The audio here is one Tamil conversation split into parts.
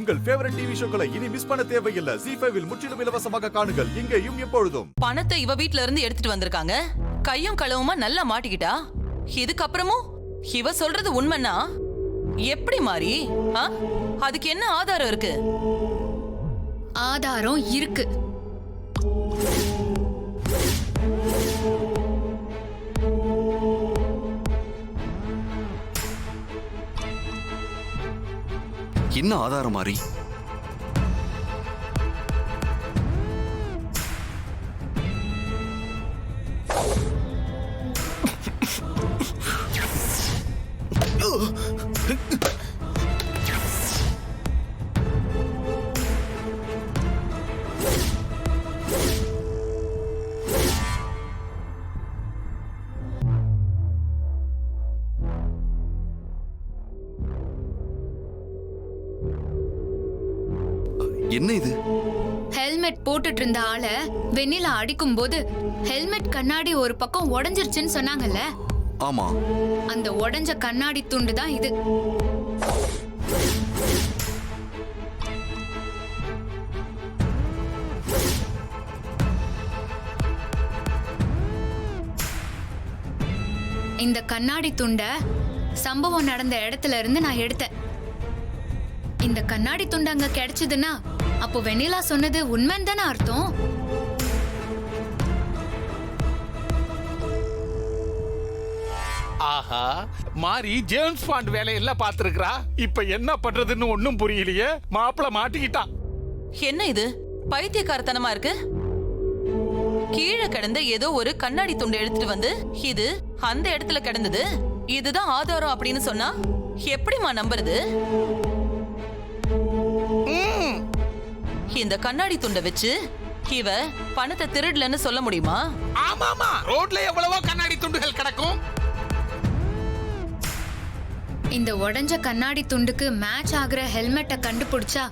உங்கள் ஃபேவரட் டிவி ஷோக்களை இனி மிஸ் பண்ண தேவையில்லை. ZEE5 இல் முற்றிலும் இலவசமாக காணுங்கள், இங்கேயும் எப்பொழுதும். பணத்தை இவ வீட்ல இருந்து எடுத்துட்டு வந்திருக்காங்க. கையும் களவுமா நல்லா மாட்டிக்கிட்டா. இதுக்கப்புறமும் இவ சொல்றது உண்மைன்னா எப்படி மாறி? அதுக்கு என்ன ஆதாரம் இருக்கு? ஆதாரம் இருக்கு. என்ன ஆதாரம் மாறி? என்ன இது? ஹெல்மெட் போட்டுட்டு இருந்த ஆள வெண்ணிலா அடிக்கும் போது ஹெல்மெட் கண்ணாடி ஒரு பக்கம் உடைஞ்சிருச்சுன்னு சொன்னாங்கல்ல? ஆமா. அந்த உடைஞ்ச கண்ணாடி துண்டு தான் இது. இந்த கண்ணாடி துண்ட சம்பவம் நடந்த இடத்துல இருந்து நான் எடுத்தேன். இந்த கண்ணாடி துண்டு அங்க கிடைச்சதுன்னா அப்போ வெண்ணிலா சொன்னது உண்மைன்னு தானே அர்த்தம்? ஆஹா, மாறி ஜேம்ஸ் பாண்ட் வேலையெல்லாம் பாத்துருக்கா. இப்ப என்ன பண்றதுன்னு ஒண்ணும் புரியலையே. மாப்பிள மாட்டிக்கிட்டான். என்ன இது பைத்தியக்காரத்தனமா இருக்கு? கீழே கிடந்த ஏதோ ஒரு கண்ணாடி துண்டை எடுத்துட்டு வந்து இது அந்த இடத்துல கிடந்தது, இதுதான் ஆதாரம் அப்படின்னு சொன்னா எப்படிமா நம்புறது? இந்த கண்ணாடி துண்டை வச்சு இவ பணத்தை திருடலன்னு சொல்ல முடியுமா? ஆமாமா, ரோட்ல எவ்வளவோ கண்ணாடி துண்டுகள் கிடக்கும். இந்த உடைஞ்ச கண்ணாடி துண்டுக்கு மேட்ச் ஆகுற ஹெல்மெட்டை கண்டுபிடிச்சா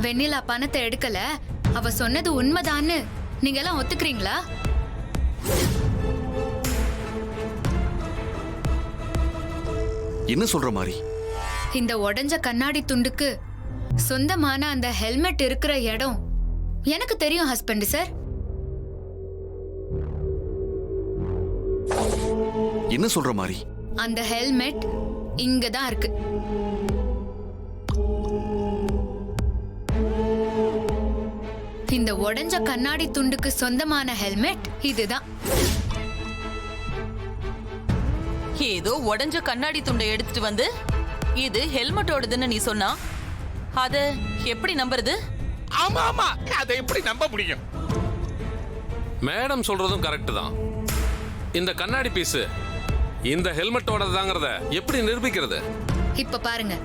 வெண்ணிலா பணத்தை எடுக்கல, அவ சொன்னது உண்மைதான்னு நீங்க எல்லாம் ஒத்துக்கிறீங்களா? என்ன சொல்ற மாறி? இந்த உடைஞ்ச கண்ணாடி துண்டுக்கு சொந்தமான அந்த ஹெல்மெட் இருக்கிற இடம் எனக்கு தெரியும் ஹஸ்பண்ட் சார். என்ன சொல்ற மாறி? அந்த ஹெல்மெட் இங்கதான் இருக்கு. இந்த உடைஞ்ச கண்ணாடி துண்டுக்கு சொந்தமான ஹெல்மெட் இதுதான். ஏதோ உடைஞ்ச கண்ணாடி துண்டை எடுத்துட்டு வந்து இது ஹெல்மெட்டோடதுன்னு நீ சொன்னா அத எப்படி நம்புறது? ஆமா ஆமா, அதை எப்படி நம்ப முடியும்? மேடம் சொல்றதும் கரெக்ட் தான். இந்த கண்ணாடி பீஸ் இந்த ஹெல்மெட்டோடதாங்கிறத எப்படி நிரூபிக்கிறது? இப்ப பாருங்க.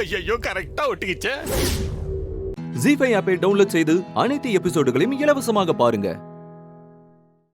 ஐயோ, கரெக்டா ஒட்டிக்கிச்சே. ZEE5 ஆப்பை டவுன்லோட் செய்து அனைத்து எபிசோடுகளையும் இலவசமாக பாருங்க.